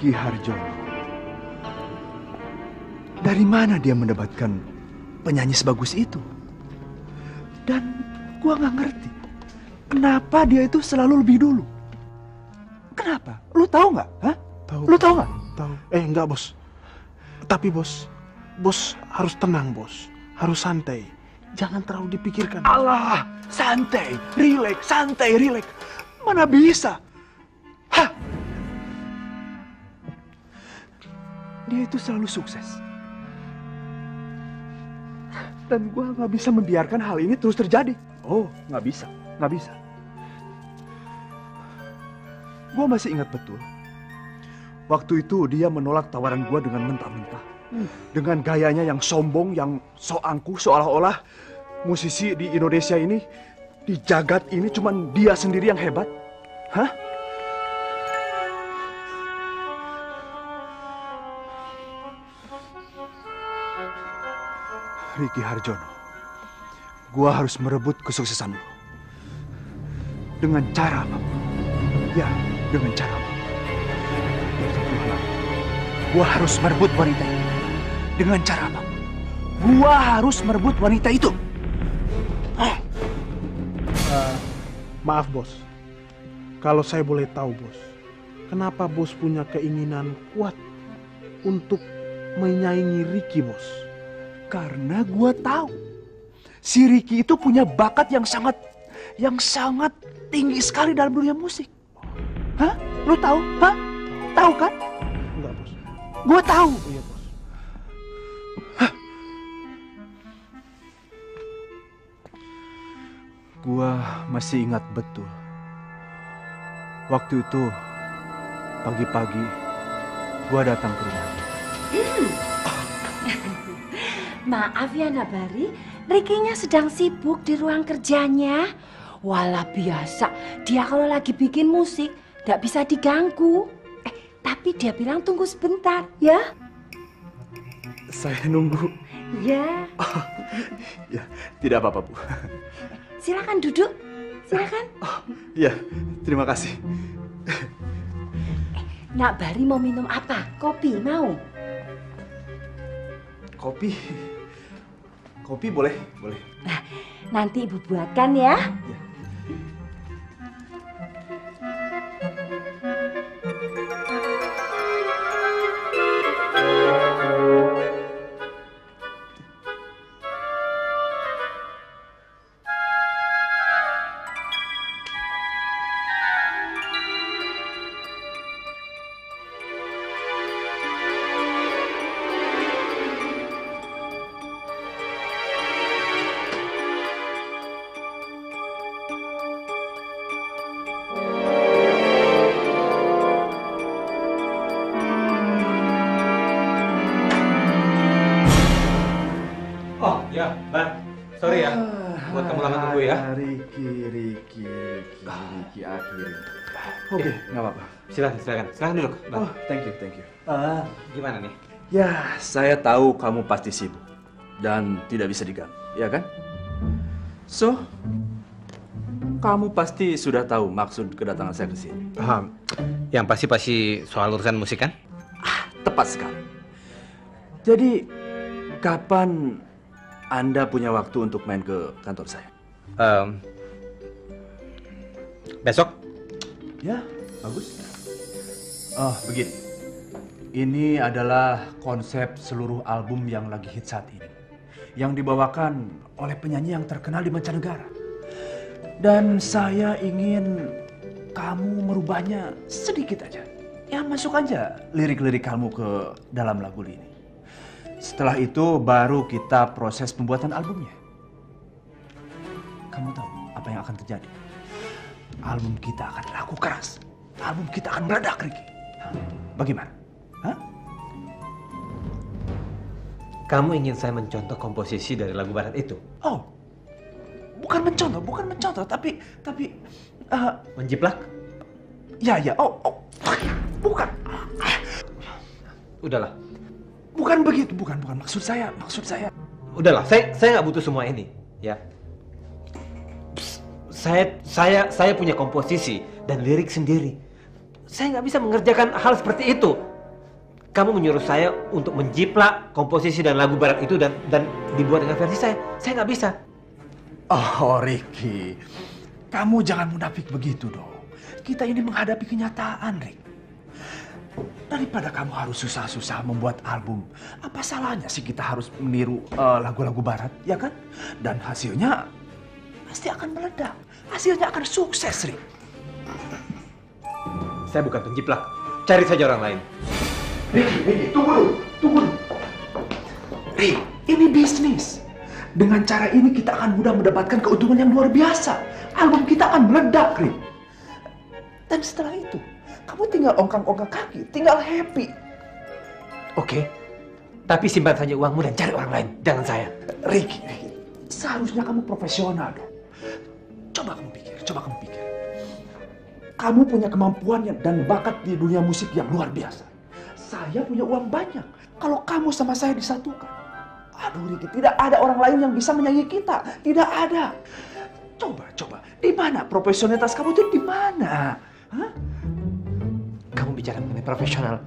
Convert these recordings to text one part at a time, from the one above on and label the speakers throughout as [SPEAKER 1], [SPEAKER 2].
[SPEAKER 1] Ricky Harjono. Dari mana dia mendapatkan penyanyi sebagus itu? Dan gua nggak ngerti kenapa dia itu selalu lebih dulu. Kenapa? Lu tahu nggak? Hah?
[SPEAKER 2] Tahu.
[SPEAKER 1] Lu tahu nggak?
[SPEAKER 2] Tahu. Enggak, Bos. Tapi Bos harus tenang, Bos. Harus santai. Jangan terlalu dipikirkan.
[SPEAKER 1] Allah, santai, rileks. Mana bisa? Hah? Dia itu selalu sukses. Dan gua nggak bisa membiarkan hal ini terus terjadi. Oh, nggak bisa. Gua masih ingat betul. Waktu itu dia menolak tawaran gua dengan mentah-mentah. Dengan gayanya yang sombong, yang so angkuh, seolah-olah musisi di Indonesia ini, di jagat ini cuman dia sendiri yang hebat. Hah? Ricky Harjono, gua harus merebut kesuksesan lo. Dengan cara apa? Ya, dengan cara apa? Gua harus merebut wanita itu. Dengan cara apa? Gua harus merebut wanita itu.
[SPEAKER 2] Maaf, Bos. Kalau saya boleh tahu, Bos, kenapa Bos punya keinginan kuat untuk menyaingi Ricky, Bos?
[SPEAKER 1] Karena gua tahu si Ricky itu punya bakat yang sangat tinggi sekali dalam dunia musik. Hah? Lu tahu? Hah? Tahu kan?
[SPEAKER 2] Enggak, Bos.
[SPEAKER 1] Gua tahu.
[SPEAKER 2] Iya, Bos.
[SPEAKER 1] Hah? Gua masih ingat betul. Waktu itu pagi-pagi gua datang ke rumah.
[SPEAKER 3] Maaf ya Nabari, Ricky-nya sedang sibuk di ruang kerjanya. Walah biasa, dia kalau lagi bikin musik gak bisa diganggu. Tapi dia bilang tunggu sebentar, ya?
[SPEAKER 1] Saya nunggu.
[SPEAKER 3] Ya.
[SPEAKER 1] Oh, ya, tidak apa-apa, Bu.
[SPEAKER 3] Silakan duduk, silakan.
[SPEAKER 1] Oh, ya, terima kasih.
[SPEAKER 3] Nak Bari mau minum apa? Kopi mau?
[SPEAKER 1] Kopi boleh.
[SPEAKER 3] Nah, nanti Ibu buatkan ya.
[SPEAKER 1] Ya.
[SPEAKER 4] Ya, Bar. Sorry ya. Buat kamu lama tunggu ya.
[SPEAKER 1] Ricky akhirnya. Oke, nggak apa-apa.
[SPEAKER 4] Silakan duduk. Bar.
[SPEAKER 1] Oh, thank you.
[SPEAKER 4] Gimana nih?
[SPEAKER 1] Ya, saya tahu kamu pasti sibuk dan tidak bisa diganggu, ya kan? So, kamu pasti sudah tahu maksud kedatangan saya ke sini.
[SPEAKER 4] Yang pasti soal urusan musik kan?
[SPEAKER 1] Tepat sekali. Jadi, kapan Anda punya waktu untuk main ke kantor saya?
[SPEAKER 4] Besok?
[SPEAKER 1] Ya, bagus. Oh, begini. Ini adalah konsep seluruh album yang lagi hit saat ini. Yang dibawakan oleh penyanyi yang terkenal di mancanegara. Dan saya ingin kamu merubahnya sedikit aja. Ya, masuk aja lirik-lirik kamu ke dalam lagu ini. Setelah itu baru kita proses pembuatan albumnya. Kamu tahu apa yang akan terjadi? Album kita akan laku keras. Album kita akan meledak, Ricky. Bagaimana? Hah?
[SPEAKER 4] Kamu ingin saya mencontoh komposisi dari lagu barat itu?
[SPEAKER 1] Oh, bukan mencontoh, tapi
[SPEAKER 4] menjiplak?
[SPEAKER 1] Ya, bukan.
[SPEAKER 4] Udahlah.
[SPEAKER 1] Bukan begitu, bukan. Maksud saya.
[SPEAKER 4] Udahlah, saya nggak butuh semua ini, ya. Saya punya komposisi dan lirik sendiri. Saya nggak bisa mengerjakan hal seperti itu. Kamu menyuruh saya untuk menjiplak komposisi dan lagu barat itu dan dibuat dengan versi saya. Saya nggak bisa.
[SPEAKER 1] Oh, Ricky. Kamu jangan munafik begitu dong. Kita ini menghadapi kenyataan, Rick. Daripada kamu harus susah-susah membuat album, apa salahnya sih kita harus meniru lagu-lagu barat, ya kan? Dan hasilnya pasti akan meledak. Hasilnya akan sukses, Rick.
[SPEAKER 4] Saya bukan penjiplak. Cari saja orang lain.
[SPEAKER 1] Ricky, tunggu dulu. Rick, ini bisnis. Dengan cara ini kita akan mudah mendapatkan keuntungan yang luar biasa. Album kita akan meledak, Rick. Dan setelah itu, kamu tinggal ongkang-ongkang kaki, tinggal happy.
[SPEAKER 4] Oke, tapi simpan saja uangmu dan cari orang lain. Jangan saya.
[SPEAKER 1] Ricky, seharusnya kamu profesional dong. Coba kamu pikir. Kamu punya kemampuan dan bakat di dunia musik yang luar biasa. Saya punya uang banyak. Kalau kamu sama saya disatukan, aduh Ricky, tidak ada orang lain yang bisa menyanyi kita. Tidak ada. Coba. Di mana profesionalitas kamu itu di mana? Hah?
[SPEAKER 4] Kamu bicara mengenai profesional.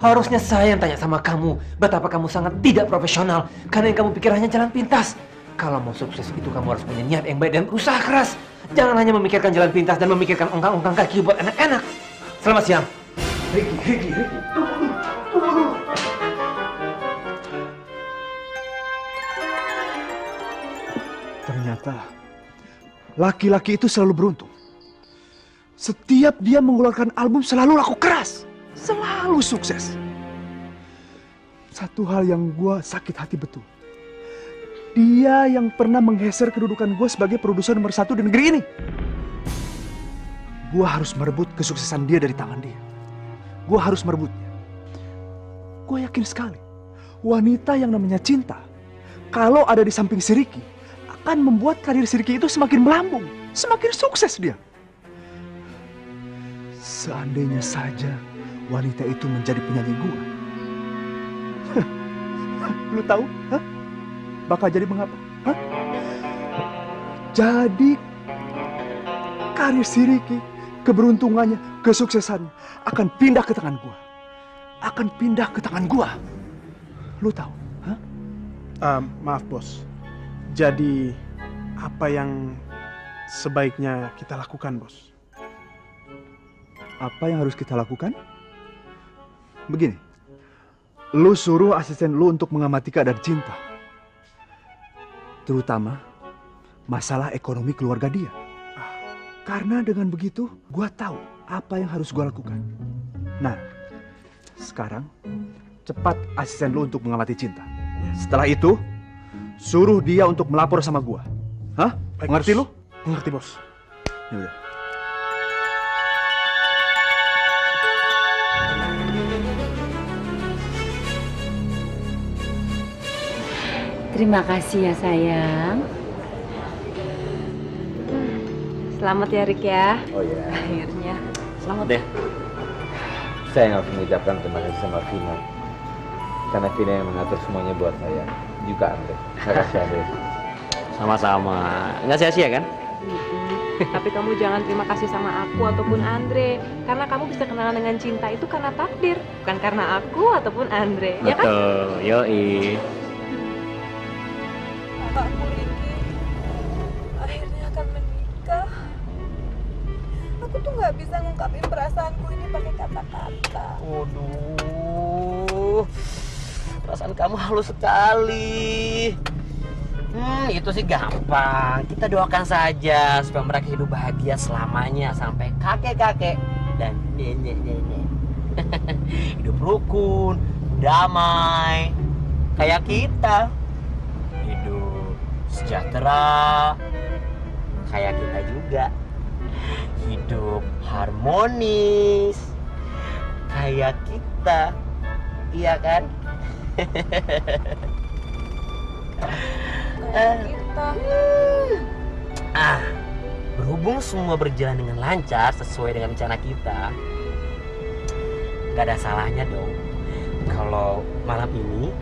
[SPEAKER 4] Harusnya saya yang tanya sama kamu. Betapa kamu sangat tidak profesional. Karena yang kamu pikir hanya jalan pintas. Kalau mau sukses itu kamu harus punya niat yang baik dan usaha keras. Jangan hanya memikirkan jalan pintas dan memikirkan ongkang-ongkang kaki buat anak-anak. Selamat siang.
[SPEAKER 1] Ricky. Tunggu dulu. Ternyata laki-laki itu selalu beruntung. Setiap dia mengeluarkan album selalu laku keras, selalu sukses. Satu hal yang gue sakit hati betul. Dia yang pernah menggeser kedudukan gue sebagai produser nomor 1 di negeri ini. Gue harus merebut kesuksesan dia dari tangan dia. Gue harus merebutnya. Gue yakin sekali, wanita yang namanya Cinta, kalau ada di samping si Ricky, akan membuat karir si Ricky itu semakin melambung, semakin sukses dia. Seandainya saja wanita itu menjadi penyanyi gue. Lu tahu? Hah? Bakal jadi mengapa? Hah? Jadi karir si Ricky, keberuntungannya, kesuksesannya akan pindah ke tangan gua. Lu tahu? Hah?
[SPEAKER 2] Maaf bos. Jadi apa yang sebaiknya kita lakukan bos?
[SPEAKER 1] Apa yang harus kita lakukan? Begini, lu suruh asisten lu untuk mengamati keadaan Cinta. Terutama masalah ekonomi keluarga dia. Karena dengan begitu, gua tahu apa yang harus gua lakukan. Nah, sekarang cepat asisten lu untuk mengamati Cinta. Setelah itu, suruh dia untuk melapor sama gua. Hah?
[SPEAKER 2] Baik,
[SPEAKER 1] Mengerti
[SPEAKER 2] bos.
[SPEAKER 1] lu?
[SPEAKER 2] Mengerti bos.
[SPEAKER 1] Ya udah.
[SPEAKER 3] Terima kasih ya sayang. Selamat ya Rick ya.
[SPEAKER 5] Oh ya.
[SPEAKER 3] Akhirnya.
[SPEAKER 5] Selamat ya. Saya yang harus mengucapkan terima kasih sama Vina. Karena Vina yang mengatur semuanya buat saya. Juga Andre. Terima kasih Andre.
[SPEAKER 6] Sama-sama. Nggak sia-sia kan?
[SPEAKER 7] Tapi kamu jangan terima kasih sama aku ataupun Andre. Karena kamu bisa kenalan dengan Cinta itu karena takdir. Bukan karena aku ataupun Andre. Ya kan?
[SPEAKER 6] Betul, yoi.
[SPEAKER 8] Aku Ricky akhirnya akan menikah. Aku tuh nggak bisa ngungkapin perasaanku ini pakai kata-kata.
[SPEAKER 6] Waduh, perasaan kamu halus sekali. Itu sih gampang. Kita doakan saja supaya mereka hidup bahagia selamanya sampai kakek-kakek dan nenek-nenek. Hidup rukun, damai, kayak kita. Hidup sejahtera, kayak kita juga. Hidup harmonis, kayak kita. Iya kan?
[SPEAKER 8] Kita.
[SPEAKER 6] Berhubung semua berjalan dengan lancar sesuai dengan rencana kita, gak ada salahnya dong kalau malam ini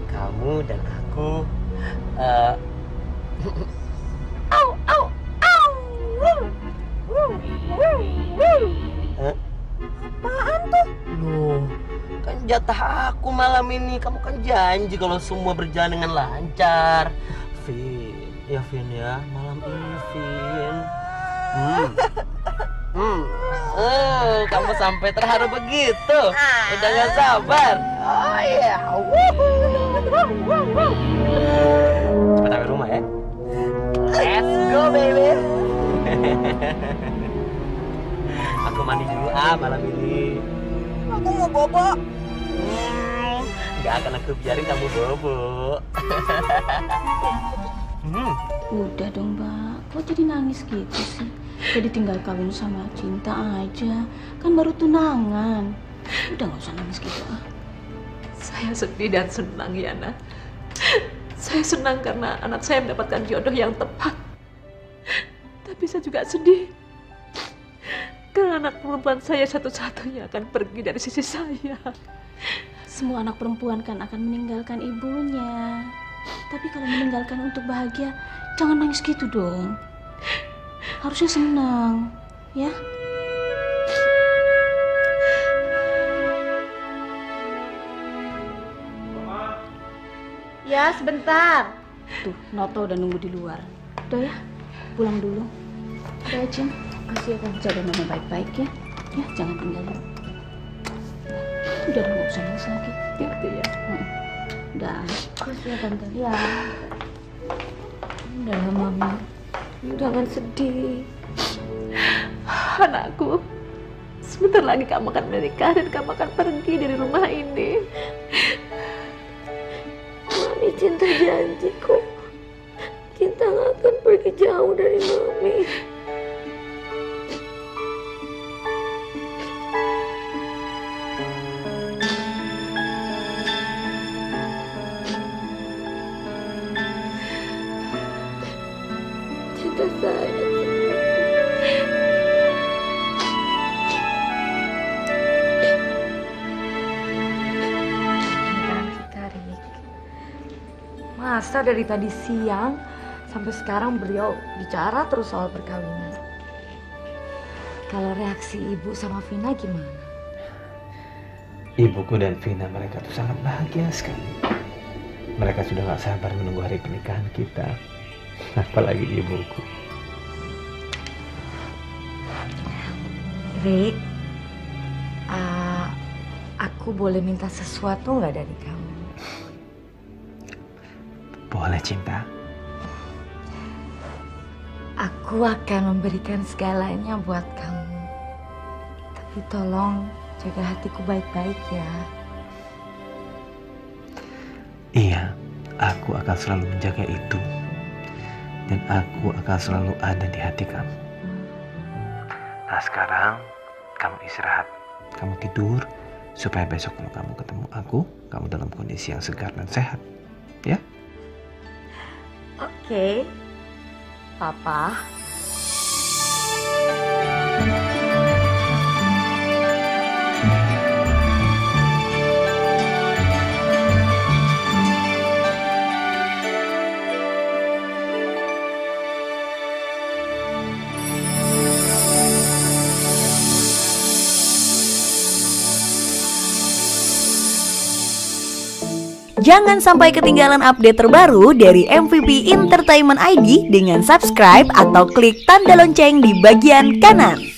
[SPEAKER 6] kamu dan aku
[SPEAKER 8] Apaan tuh?
[SPEAKER 6] Loh, kan jatah aku malam ini. Kamu kan janji kalau semua berjalan dengan lancar. Vin, ya Vin ya, malam ini Vin. Kamu sampai terharu begitu. Udah gak sabar. Oh iya. Cepat sampai rumah ya. Let's go baby. Aku mandi dulu malam ini.
[SPEAKER 8] Aku mau bobo.
[SPEAKER 6] Gak akan aku biarin kamu bobo.
[SPEAKER 3] Udah dong, Mbak. Kok jadi nangis gitu sih? Jadi tinggal kawin sama Cinta aja. Kan baru tunangan. Udah gak usah nangis gitu.
[SPEAKER 7] Saya sedih dan senang, Yana. Saya senang karena anak saya mendapatkan jodoh yang tepat. Tapi saya juga sedih karena anak perempuan saya satu-satunya akan pergi dari sisi saya.
[SPEAKER 3] Semua anak perempuan kan akan meninggalkan ibunya. Tapi kalau meninggalkan untuk bahagia, jangan nangis gitu dong. Harusnya senang, ya. Ya, sebentar. Tuh, Noto udah nunggu di luar. Udah ya, pulang dulu. Udah ya, Cin. Kasih ya, kamu jaga mama baik-baik ya. Ya, jangan tinggalin. Udah, nggak usah nangis lagi.
[SPEAKER 7] Gitu ya.
[SPEAKER 3] Udah. Kasih ya, Tante.
[SPEAKER 7] Ya. Udah, Mama. Jangan sedih. Anakku, sebentar lagi kamu akan menikah dan kamu akan pergi dari rumah ini. Mami Cinta janji kok. Cinta gak akan pergi jauh dari Mami. Cinta saya.
[SPEAKER 9] Masa dari tadi siang sampai sekarang beliau bicara terus soal perkawinan. Kalau reaksi ibu sama Vina gimana?
[SPEAKER 5] Ibuku dan Vina mereka tuh sangat bahagia sekali. Mereka sudah gak sabar menunggu hari pernikahan kita. Apalagi ibuku.
[SPEAKER 9] Rick, aku boleh minta sesuatu nggak dari kamu?
[SPEAKER 5] Boleh, Cinta.
[SPEAKER 9] Aku akan memberikan segalanya buat kamu. Tapi tolong jaga hatiku baik-baik ya.
[SPEAKER 5] Iya, aku akan selalu menjaga itu. Dan aku akan selalu ada di hati kamu. Nah, sekarang kamu istirahat. Kamu tidur supaya besok kalau kamu ketemu aku, kamu dalam kondisi yang segar dan sehat. Ya?
[SPEAKER 9] Oke, Papa.
[SPEAKER 10] Jangan sampai ketinggalan update terbaru dari MVP Entertainment ID dengan subscribe atau klik tanda lonceng di bagian kanan.